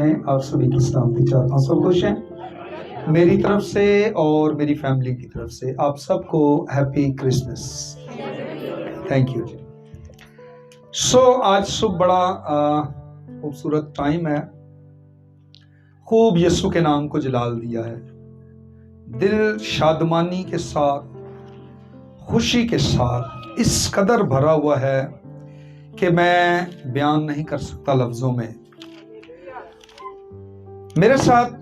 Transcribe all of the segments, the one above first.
میں آپ سبھی کی سلامتی چاہتا ہوں. سب خوش ہیں؟ میری طرف سے اور میری فیملی کی طرف سے آپ سب کو ہیپی کرسمس. Thank you. آج صبح بڑا خوبصورت ٹائم ہے. خوب یسوع کے نام کو جلال دیا ہے. دل شادمانی کے ساتھ، خوشی کے ساتھ اس قدر بھرا ہوا ہے کہ میں بیان نہیں کر سکتا لفظوں میں. میرے ساتھ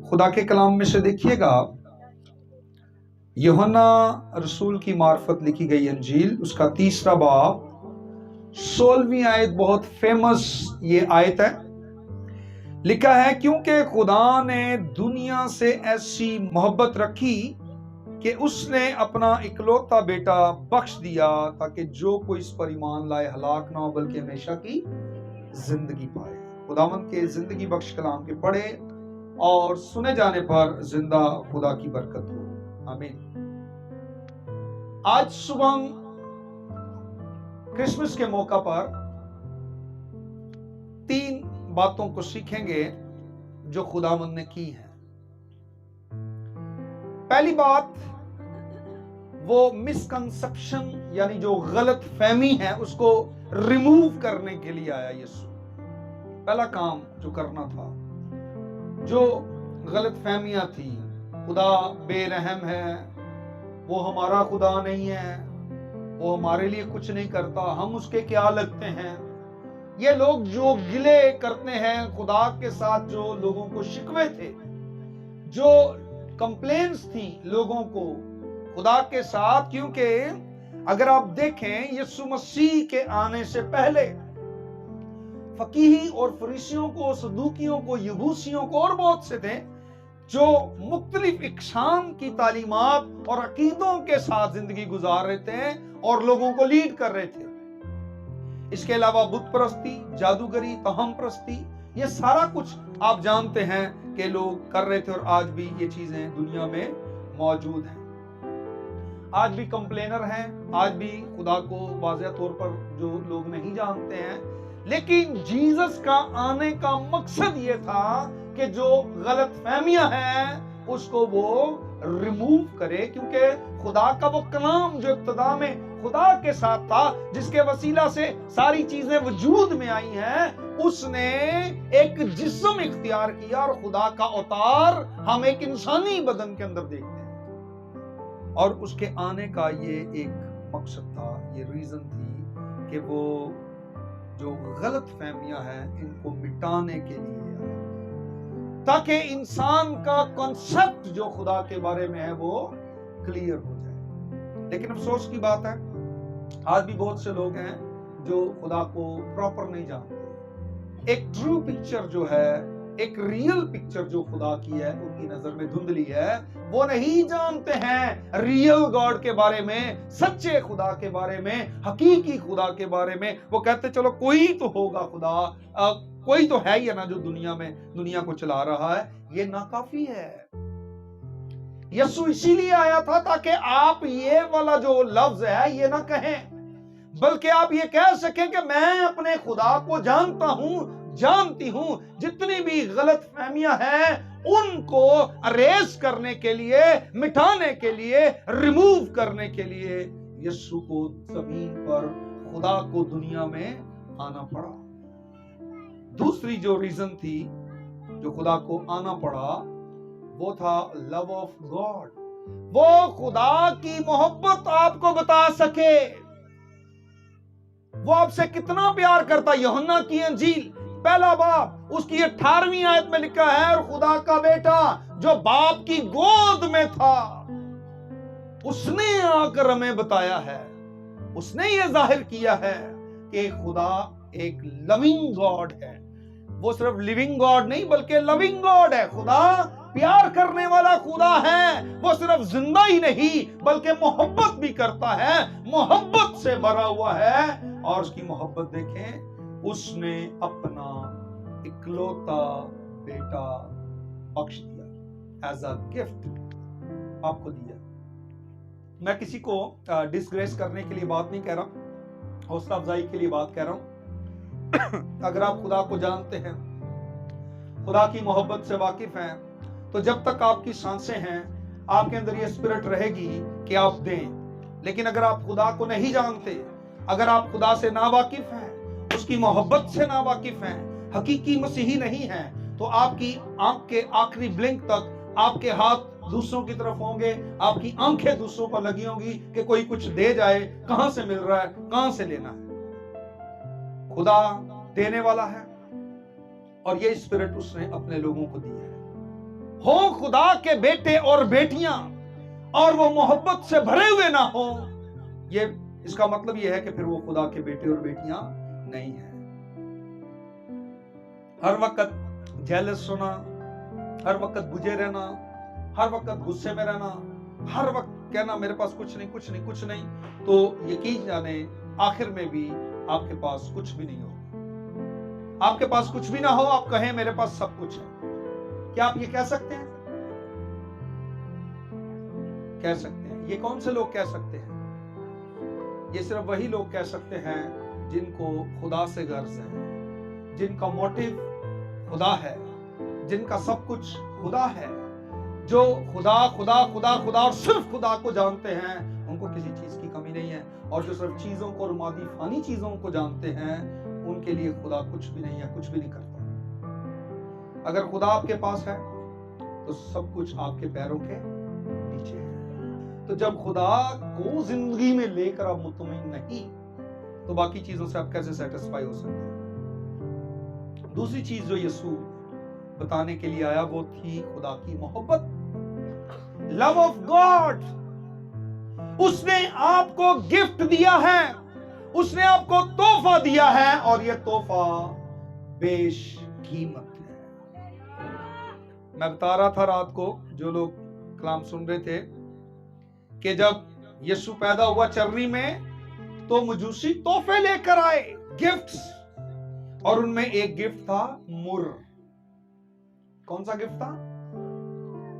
خدا کے کلام میں سے دیکھیے گا، یوحنا رسول کی معرفت لکھی گئی انجیل، اس کا 3 باب 16ویں آیت بہت فیمس یہ آیت ہے. لکھا ہے، کیونکہ خدا نے دنیا سے ایسی محبت رکھی کہ اس نے اپنا اکلوتا بیٹا بخش دیا تاکہ جو کوئی اس پر ایمان لائے ہلاک نہ ہو بلکہ ہمیشہ کی زندگی پائے. خداوند کے زندگی بخش کلام کے پڑھے اور سنے جانے پر زندہ خدا کی برکت ہو. آمین. آج صبح ہم کرسمس کے موقع پر 3 باتوں کو سیکھیں گے جو خداوند نے کی ہیں. پہلی بات، وہ مسکنسپشن یعنی جو غلط فہمی ہے اس کو ریموو کرنے کے لیے آیا یسوع. پہلا کام جو کرنا تھا، جو غلط فہمیاں تھی، خدا بے رحم ہے، وہ ہمارا خدا نہیں ہے، وہ ہمارے لیے کچھ نہیں کرتا، ہم اس کے کیا لگتے ہیں. یہ لوگ جو گلے کرتے ہیں خدا کے ساتھ، جو لوگوں کو شکوے تھے، جو کمپلینس تھی لوگوں کو خدا کے ساتھ. کیونکہ اگر آپ دیکھیں یسوع مسیح کے آنے سے پہلے فقیہی اور فریسیوں کو، صدوقیوں کو، یبوسیوں کو اور بہت سے تھے جو مختلف اقسام کی تعلیمات اور عقیدوں کے ساتھ زندگی گزار رہے تھے اور لوگوں کو لیڈ کر رہے تھے. اس کے علاوہ بت پرستی، جادوگری، توہم پرستی، یہ سارا کچھ آپ جانتے ہیں کہ لوگ کر رہے تھے اور آج بھی یہ چیزیں دنیا میں موجود ہیں. آج بھی کمپلینر ہیں، آج بھی خدا کو واضح طور پر جو لوگ نہیں جانتے ہیں. لیکن جیزس کا آنے کا مقصد یہ تھا کہ جو غلط فہمیاں ہیں اس کو وہ ریموو کرے. کیونکہ خدا کا وہ کلام جو ابتدا میں خدا کے ساتھ تھا، جس کے وسیلہ سے ساری چیزیں وجود میں آئی ہیں، اس نے ایک جسم اختیار کیا اور خدا کا اوتار ہم ایک انسانی بدن کے اندر دیکھتے ہیں. اور اس کے آنے کا یہ ایک مقصد تھا، یہ ریزن تھی کہ وہ جو غلط فہمیاں ہیں ان کو مٹانے کے لیے آیا، تاکہ انسان کا کنسپٹ جو خدا کے بارے میں ہے وہ کلیئر ہو جائے. لیکن افسوس کی بات ہے، آج بھی بہت سے لوگ ہیں جو خدا کو پراپر نہیں جانتے. ایک ٹرو پکچر جو ہے، ایک ریئل پکچر جو خدا کی ہے ان کی نظر میں دھندلی ہے. وہ نہیں جانتے ہیں ریئل گاڈ کے بارے میں، سچے خدا کے بارے میں، حقیقی خدا کے بارے میں. وہ کہتے چلو کوئی تو ہوگا خدا، کوئی تو ہے ہی نا جو دنیا کو چلا رہا ہے. یہ ناکافی ہے. یسوع اسی لیے آیا تھا تاکہ آپ یہ والا جو لفظ ہے یہ نہ کہیں، بلکہ آپ یہ کہہ سکیں کہ میں اپنے خدا کو جانتا ہوں، جانتی ہوں. جتنی بھی غلط فہمیاں ہیں ان کو اریز کرنے کے لیے، مٹانے کے لیے، ریموو کرنے کے لیے یسوع کو زمین پر، خدا کو دنیا میں آنا پڑا. دوسری جو ریزن تھی جو خدا کو آنا پڑا وہ تھا لو آف گاڈ. وہ خدا کی محبت آپ کو بتا سکے وہ آپ سے کتنا پیار کرتا. یوحنا کی انجیل 1 باب اس کی 18ویں آیت میں لکھا ہے، اور خدا کا بیٹا جو باپ کی گود میں تھا اس نے آ کر ہمیں بتایا ہے، اس نے یہ ظاہر کیا ہے کہ خدا ایک لونگ گاڈ ہے. وہ صرف لیونگ گاڈ نہیں بلکہ لونگ گاڈ ہے. خدا پیار کرنے والا خدا ہے. وہ صرف زندہ ہی نہیں بلکہ محبت بھی کرتا ہے، محبت سے بھرا ہوا ہے. اور اس کی محبت دیکھیں، اس نے اپنا اکلوتا بیٹا بخش دیا، ایز اے گفٹ آپ کو دیا. میں کسی کو ڈسگریس کرنے کے لیے بات نہیں کہہ رہا، حوصلہ افزائی کے لیے بات کہہ رہا ہوں. اگر آپ خدا کو جانتے ہیں، खुदा की मोहब्बत से वाकिफ हैं, तो जब तक आपकी सांसें हैं आपके अंदर ये स्पिरिट रहेगी कि आप दें। लेकिन अगर आप खुदा को नहीं जानते, अगर आप खुदा से ना वाकिफ हैं, उसकी मोहब्बत से ना वाकिफ हैं, हकीकी मसीही नहीं हैं, तो आपकी आंख के आखिरी ब्लिंक तक आपके हाथ दूसरों की तरफ होंगे, आपकी आंखें दूसरों पर लगी होंगी कि कोई कुछ दे जाए, कहां से मिल रहा है, कहां से लेना है। खुदा देने वाला है और ये स्पिरिट उसने अपने लोगों को दी है। हो खुदा के बेटे और बेटियां और वो मोहब्बत से भरे हुए ना हो, ये इसका मतलब ये है कि फिर वो खुदा के बेटे और बेटियां नहीं है। हर वक्त जेलस होना, हर वक्त बुझे रहना, हर वक्त गुस्से में रहना, हर वक्त कहना मेरे पास कुछ नहीं कुछ नहीं कुछ नहीं, तो यकीन जाने आखिर में भी आपके पास कुछ भी नहीं हो। आपके पास कुछ भी ना हो, आप कहें मेरे पास सब कुछ है, क्या आप ये कह सकते हैं? कह सकते हैं। ये कौन से लोग कह सकते हैं? ये सिर्फ वही लोग कह सकते हैं जिनको खुदा से गर्ज है, जिनका मोटिव खुदा है, जिनका सब कुछ खुदा है, जो खुदा खुदा खुदा खुदा और सिर्फ खुदा को जानते हैं, उनको किसी चीज की कमी नहीं है। और जो सिर्फ चीजों को और मादी फानी चीजों को जानते हैं, उनके लिए खुदा कुछ भी नहीं है, कुछ भी नहीं करता। अगर खुदा आपके पास है तो सब कुछ आपके पैरों के नीचे है। तो जब खुदा को जिंदगी में लेकर आप मुतमईन नहीं, तो बाकी चीजों से आप कैसे सेटिस्फाई हो सकते हैं? दूसरी चीज जो यीशु बताने के लिए आया वो थी खुदा की मोहब्बत, लव ऑफ गॉड। उसने आपको गिफ्ट दिया है, उसने आपको तोहफा दिया है, और यह तोहफा बेशकीमत है। मैं बता रहा था रात को, जो लोग कलाम सुन रहे थे, कि जब यीशु पैदा हुआ चर्री में, तो मजूसी तोहफे लेकर आए, गिफ्ट्स, और उनमें एक गिफ्ट था मुर्र। कौन सा गिफ्ट था?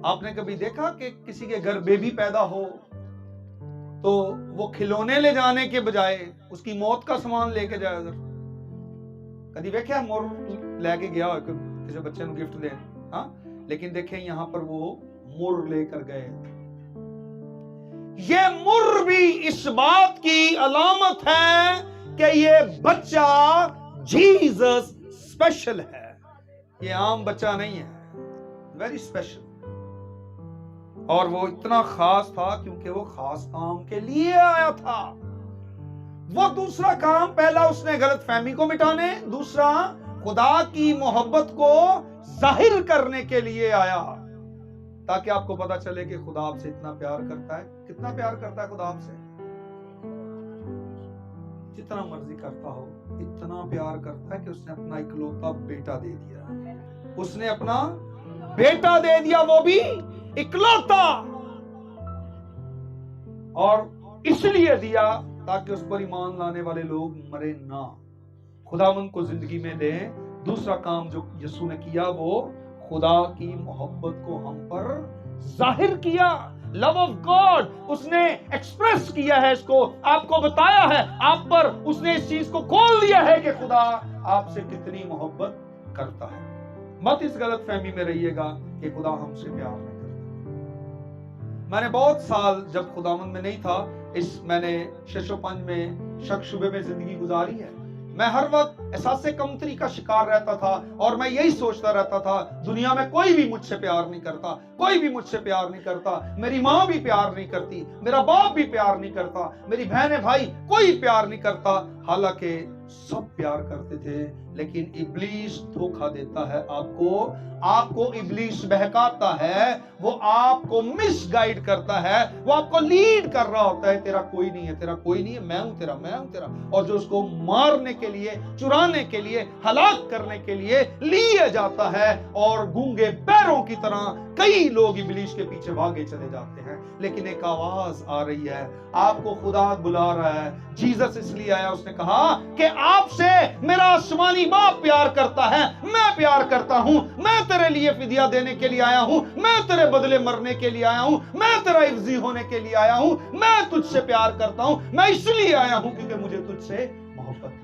आपने कभी देखा कि किसी के घर बेबी पैदा हो तो वो खिलौने ले जाने के बजाय उसकी मौत का सामान लेके जाए? कभी देखा मुर्र लेके गया हो किसी बच्चे को गिफ्ट दे? हाँ, लेकिन देखें यहां पर वो मुर्र लेकर गए। ये मुर्र भी इस बात की अलामत है कि ये बच्चा जीसस स्पेशल है, ये आम बच्चा नहीं है, वेरी स्पेशल। और वो इतना खास था क्योंकि वो खास काम के लिए आया था। वो दूसरा काम, पहला उसने गलत फहमी को मिटाने, दूसरा खुदा की मोहब्बत को जाहिर करने के लिए आया, ताकि आपको पता चले कि खुदा आपसे इतना प्यार करता है। कितना प्यार करता है खुदा आपसे? जितना मर्जी करता हो, इतना प्यार करता है कि उसने अपना इकलौता बेटा दे दिया। उसने अपना बेटा दे दिया, वो भी इकलौता, और इसलिए दिया ताकि उस पर ईमान लाने वाले लोग मरे ना, खुदावंद को जिंदगी में दे। दूसरा काम जो यीशु ने किया वो खुदा की मोहब्बत को हम पर जाहिर किया, लव ऑफ गॉड उसने एक्सप्रेस किया है, इसको आपको बताया है, आप पर उसने इस चीज को खोल दिया है कि खुदा आपसे कितनी मोहब्बत करता है। मत इस गलत फहमी में रहिएगा कि खुदा हमसे प्यार नहीं करता। मैंने बहुत साल जब खुदावंद में नहीं था, मैंने शशोपंज में शक शुबे में जिंदगी गुजारी है। मैं हर वक्त एहसास कमतरी का शिकार रहता था, और मैं यही सोचता रहता था दुनिया में कोई भी मुझसे प्यार नहीं करता, कोई भी मुझसे प्यार नहीं करता, मेरी माँ भी प्यार नहीं करती, मेरा बाप भी प्यार नहीं करता, मेरी बहनें भाई कोई प्यार नहीं करता। हालांकि सब प्यार करते थे, लेकिन इब्लीस धोखा देता है आपको इब्लीस बहकाता है, वो आपको मिसगाइड करता है, वो आपको लीड कर रहा होता है, तेरा कोई नहीं है, तेरा कोई नहीं है, मैं हूं तेरा। और जो उसको मारने के लिए, चुराने के लिए, हलाक करने के लिए लिए जाता है, और गूंगे पैरों की तरह कई लोग इब्लीस के पीछे भागे चले जाते हैं। लेकिन एक आवाज आ रही है, आपको खुदा बुला रहा है। जीसस इसलिए आया, उसने कहा कि आपसे मेरा आसमानी बाप प्यार करता है, मैं प्यार करता हूं, मैं तेरे लिए फिदिया देने के लिए आया हूं, मैं तेरे बदले मरने के लिए आया हूं, मैं तेरा इफ्जी होने के लिए आया हूं, मैं तुझसे प्यार करता हूं, मैं इसलिए आया हूं क्योंकि मुझे तुझसे मोहब्बत है।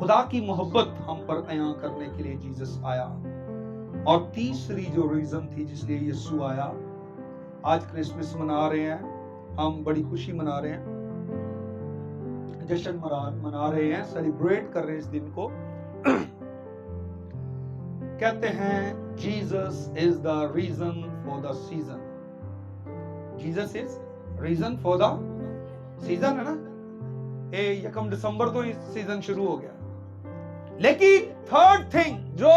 खुदा की मोहब्बत हम पर अयां करने के लिए जीसस आया। और तीसरी जो रीजन थी जिसलिए यीशु आया, आज क्रिसमस मना रहे हैं हम, बड़ी खुशी मना रहे हैं, जश्न मना रहे हैं, सेलिब्रेट कर रहे हैं इस दिन को। कहते हैं Jesus is the reason for the season. Jesus is reason for the season, है ना। 1 दिसंबर तो इस सीजन शुरू हो गया। लेकिन थर्ड थिंग, जो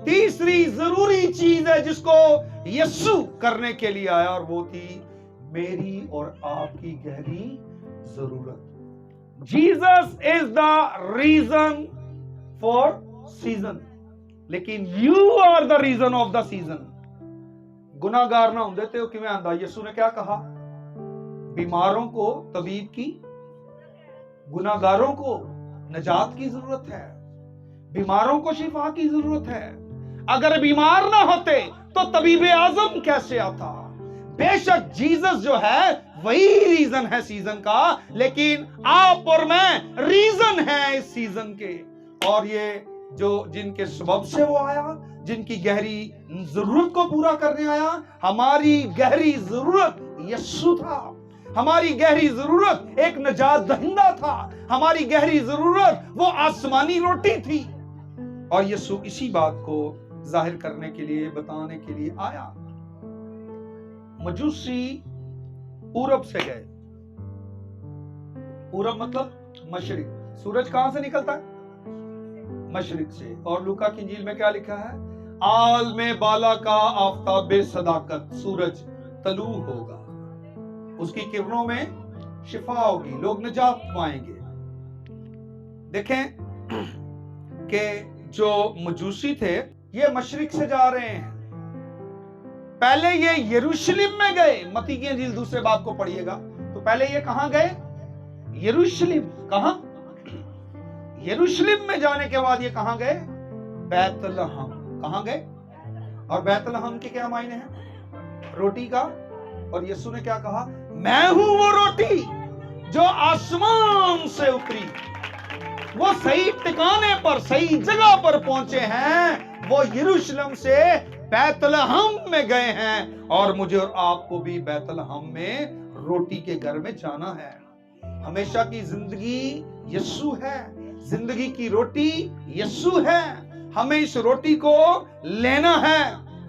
तीसरी जरूरी चीज है जिसको यीशु करने के लिए आया, और वो थी मेरी और आपकी गहरी जरूरत। Jesus is the reason for season, लेकिन you are the reason of the season. गुनाहगार ना होंदे ते किवें आंदा? यीशु ने क्या कहा? बीमारों को तबीब की, गुनाहगारों को नजात की जरूरत है, बीमारों को शिफा की जरूरत है। अगर बीमार ना होते तो तबीब आजम कैसे आता? बेशक जीसस जो है वही रीजन है सीजन का, लेकिन आप और मैं रीजन है इस सीजन के। और ये जो जिनके सबब से वो आया, जिनकी गहरी जरूरत को पूरा करने आया, हमारी गहरी जरूरत यीशु था। हमारी गहरी जरूरत एक नजात दहिंदा था। हमारी गहरी जरूरत वो आसमानी रोटी थी। और यीशु इसी बात को जाहिर करने के लिए, बताने के लिए आया। मजूसी पूरब से गए। पूरब मतलब मशरिक। सूरज कहां से निकलता है? मशरिक से। और लूका की इंजील में क्या लिखा है? आल में बाला का आफताब सदाकत, सूरज तलू होगा, उसकी किरणों में शिफा होगी, लोग निजात पाएंगे। देखें कि जो मजूसी थे ये मशरिक से जा रहे हैं। पहले ये यरूशलेम में गए। मत्ती की इंजील दूसरे बाब को पढ़िएगा तो पहले ये कहां गए? यरूशलेम। कहां? यरूशलेम में जाने के बाद ये कहां गए? बैतलहम। कहां गए? और बैतलहम के क्या मायने हैं? रोटी का। और यीशु ने क्या कहा? मैं हूं वो रोटी जो आसमान से उतरी। वो सही ठिकाने पर, सही जगह पर पहुंचे हैं। वो यरूशलेम से बैतलहम में गए हैं, और मुझे और आपको भी बैतलहम में रोटी के घर में जाना है। हमेशा की जिंदगी यीशु है, जिंदगी की रोटी यीशु है। हमें इस रोटी को लेना है।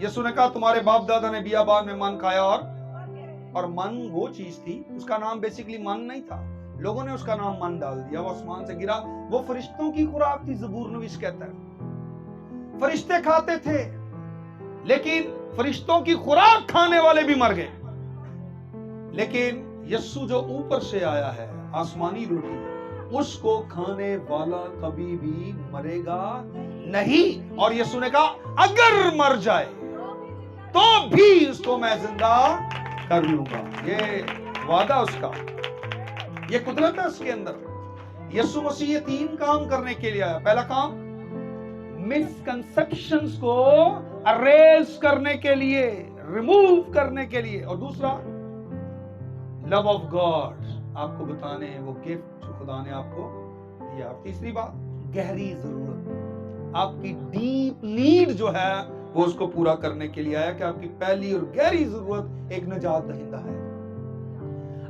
यीशु ने कहा तुम्हारे बाप दादा ने बियाबान में मन खाया, और मन वो चीज थी, उसका नाम बेसिकली मन नहीं था, लोगों ने उसका नाम मन डाल दिया। वो आसमान से गिरा। वो फरिश्तों की खुराक थी, ज़बूर नवीस कहता है। फरिश्ते खाते थे, लेकिन फरिश्तों की खुराक खाने वाले भी मर गए। लेकिन यीशु जो ऊपर से आया है, आसमानी रोटी, उसको खाने वाला कभी भी मरेगा नहीं। और यीशु ने कहा अगर मर जाए तो भी उसको मैं जिंदा कर लूंगा। ये वादा उसका, ये कुदरत है उसके अंदर। यीशु मसीह ये 3 काम करने के लिए आया। पहला काम मिसकंसेप्शंस को अरेज करने के लिए, रिमूव करने के लिए, और दूसरा लव ऑफ गॉड, आपको बताने वो गिफ्ट जो खुदा ने आपको दिया। और तीसरी बात गहरी जरूरत, आपकी डीप नीड जो है वो उसको पूरा करने के लिए आया कि आपकी पहली और गहरी जरूरत एक निजात दहिंदा है।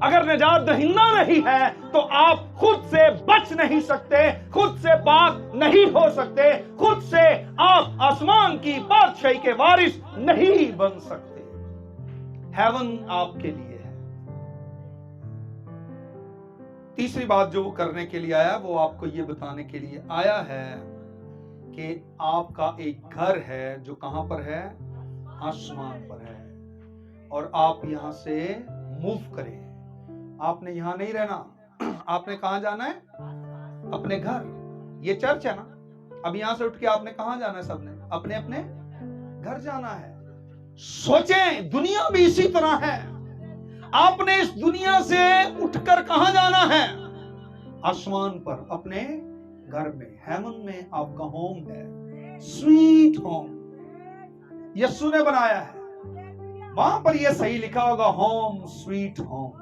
अगर निजात दहिंदा नहीं है तो आप खुद से बच नहीं सकते, खुद से पाक नहीं हो सकते, खुद से आप आसमान की बादशाही के वारिस नहीं बन सकते। हेवन आपके लिए है। तीसरी बात जो वो करने के लिए आया, वो आपको ये बताने के लिए आया है कि आपका एक घर है जो कहां पर है? आसमान पर है, और आप यहां से मूव करें। आपने यहां नहीं रहना। आपने कहां जाना है? अपने घर। ये चर्च है ना। अब यहां से उठ के आपने कहां जाना है? सबने अपने अपने घर जाना है। सोचें, दुनिया भी इसी तरह है। आपने इस दुनिया से उठकर कहां जाना है? आसमान पर, अपने घर में, हेवन में आपका होम है, स्वीट होम यीशु ने बनाया है। वहां पर यह सही लिखा होगा, होम स्वीट होम।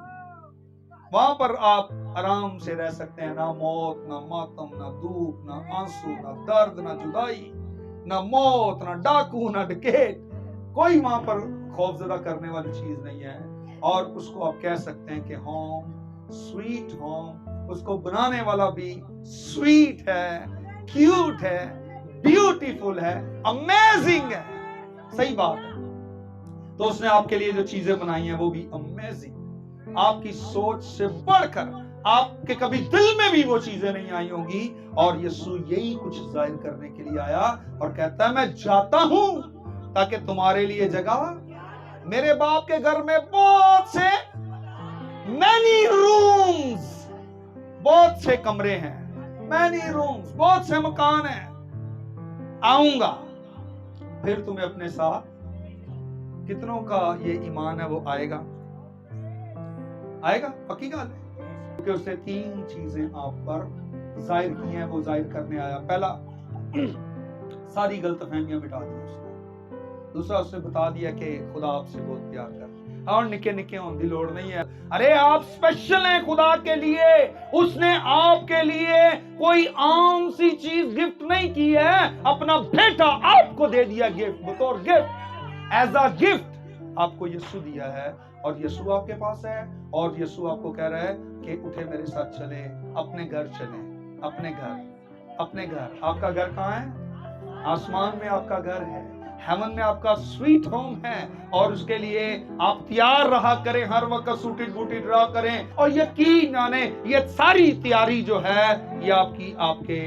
वहां पर आप आराम से रह सकते हैं। ना मौत, ना मातम, ना दुख, ना आंसू, ना दर्द, ना जुदाई, ना मौत, ना डाकू, ना डकैत, कोई वहां पर खौफजदा करने वाली चीज नहीं है। और उसको आप कह सकते हैं कि होम, स्वीट होम। उसको बनाने वाला भी स्वीट है, क्यूट है, ब्यूटीफुल है, अमेजिंग है। सही बात है। तो उसने आपके लिए जो चीजें बनाई हैं वो भी अमेजिंग, आपकी सोच से बढ़कर, आपके कभी दिल में भी वो चीजें नहीं आई होंगी। और यीशु यही कुछ जाहिर करने के लिए आया और कहता है मैं जाता हूं ताकि तुम्हारे लिए जगह, मेरे बाप के घर में बहुत से मैनी रूम्स, बहुत से कमरे हैं, मैनी रूम्स, बहुत से मकान हैं। आऊंगा फिर तुम्हें अपने साथ। कितनों का ये ईमान है वो आएगा? आएगा, पक्की बात है। क्योंकि उसने 3 चीजें आप पर जाहिर की हैं, वो जाहिर करने आया। पहला, सारी गलतफहमियां मिटा दी उसने। दूसरा, उसने बता दिया कि खुदा आपसे बहुत प्यार करता है और निके निके होने की लोड़ नहीं है। अरे आप स्पेशल हैं खुदा के लिए। उसने आपके लिए कोई आम सी चीज गिफ्ट नहीं की है, अपना बेटा आपको दे दिया गिफ्ट, बतौर गिफ्ट, एज अ गिफ्ट आपको यीशु दिया है। और यीशु आपके पास है और यीशु आपको कह रहा है कि उठे मेरे साथ चले, अपने घर चले, अपने घर, अपने घर। आपका घर कहाँ है? आसमान में आपका घर है, हेवन में आपका स्वीट होम है। और उसके लिए आप तैयार रहा करें, हर वक्त सूटेड बूटेड रहा करें। और यकीन जाने ये सारी तैयारी जो है ये आपके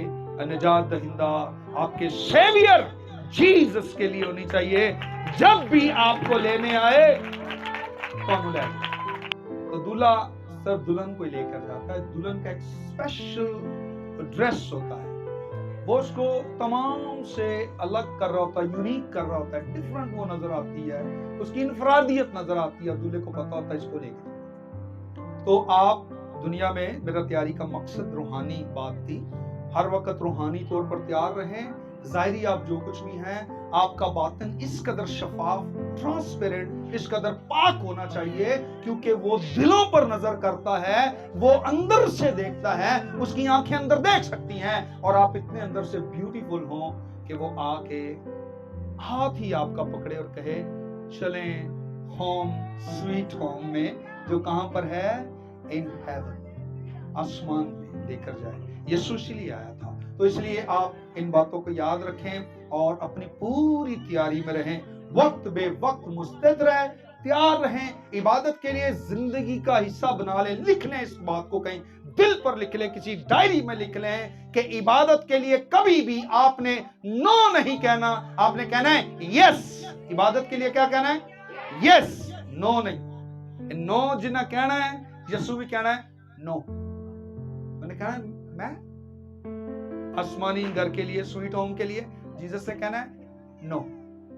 निजात दहिंदा, आपके सेवियर जीसस के लिए होनी चाहिए। जब भी आपको लेने आए तो दूल्हा सिर्फ दुल्हन को लेकर जाता है। दुल्हन का एक स्पेशल ड्रेस होता है, वो उसको तमाम से अलग कर रहा होता है, यूनिक कर रहा होता है, डिफरेंट वो नजर आती है, उसकी इनफरादियत नजर आती है। दूल्हे को पता होता है इसको लेकर। तो आप दुनिया में, मेरा तैयारी का मकसद रूहानी बात थी, हर वक्त रूहानी तौर पर तैयार रहें। ज़ाहिरी आप जो कुछ भी हैं, आपका बातिन इस कदर शफाफ, ट्रांसपेरेंट, इस कदर पाक होना चाहिए, क्योंकि वो दिलों पर नजर करता है, वो अंदर से देखता है, उसकी आंखें अंदर देख सकती हैं। और आप इतने अंदर से ब्यूटीफुल हों कि वो आके हाथ ही आपका पकड़े और कहे चलें होम, स्वीट होम में, जो कहां पर है? इन हेवन, आसमान में लेकर जाए। यीशु इसीलिए आया था। तो इसलिए आप इन बातों को याद रखें और अपनी पूरी तैयारी में रहें, वक्त बे वक्त मुस्तैद रहें, तैयार रहें इबादत के लिए। जिंदगी का हिस्सा बना लें, लिख लें इस बात को, कहीं दिल पर लिख लें, किसी डायरी में लिख लें कि इबादत के लिए कभी भी आपने नो नहीं कहना, आपने कहना है यस। इबादत के लिए क्या कहना है? यस, नो नहीं। नो जिन्हें कहना है, यीशु भी कहना है नो। मैंने कहा मैं आसमानी घर के लिए, स्वीट होम के लिए, जीसस ने कहना है नो।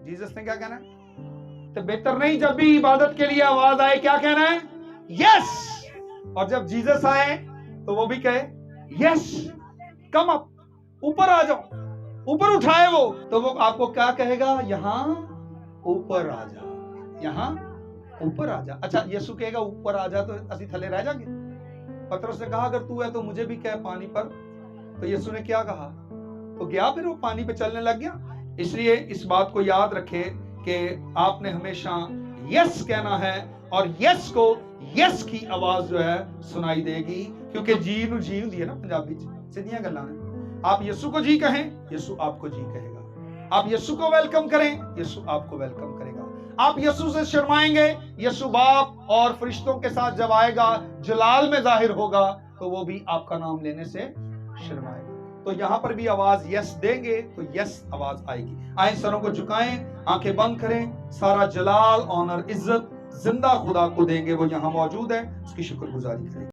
जीसस ने क्या कहना है? तो बेहतर नहीं जब भी इबादत के लिए आवाज आए क्या कहना है? यस। और जब जीसस आए तो वो भी कहे यस, कम अप, ऊपर आ जाओ, ऊपर उठाए वो, तो वो आपको क्या कहेगा? यहां ऊपर आ जा, यहां ऊपर आ जा। अच्छा, यीशु कहेगा ऊपर आ जा तो असि थले रह जाएंगे? पतरस ने कहा अगर तू है तो मुझे भी कह पानी पर। तो यीशु ने क्या कहा? तो गया, फिर वो पानी पे चलने लग गया। इसलिए इस बात को याद रखें कि आपने हमेशा यस कहना है, और यस को, यस की आवाज जो है सुनाई देगी, क्योंकि जी नू जी होंदी है ना पंजाबी च, सीधियां गल्लां ने। आप यीशु को जी कहें, यीशु आपको जी कहेगा। आप यीशु को वेलकम करें, यीशु आपको वेलकम करेगा। आप यीशु से शर्माएंगे, यीशु बाप और फरिश्तों के साथ जब आएगा, जलाल में जाहिर होगा, तो वो भी आपका नाम लेने से शर्माएगा। तो यहां पर भी आवाज यस देंगे तो यस आवाज आएगी। आए सरों को झुकाएं, आंखें बंद करें। सारा जलाल, ऑनर, इज्जत जिंदा खुदा को देंगे, वो यहां मौजूद है, उसकी शुक्रगुजारी करें।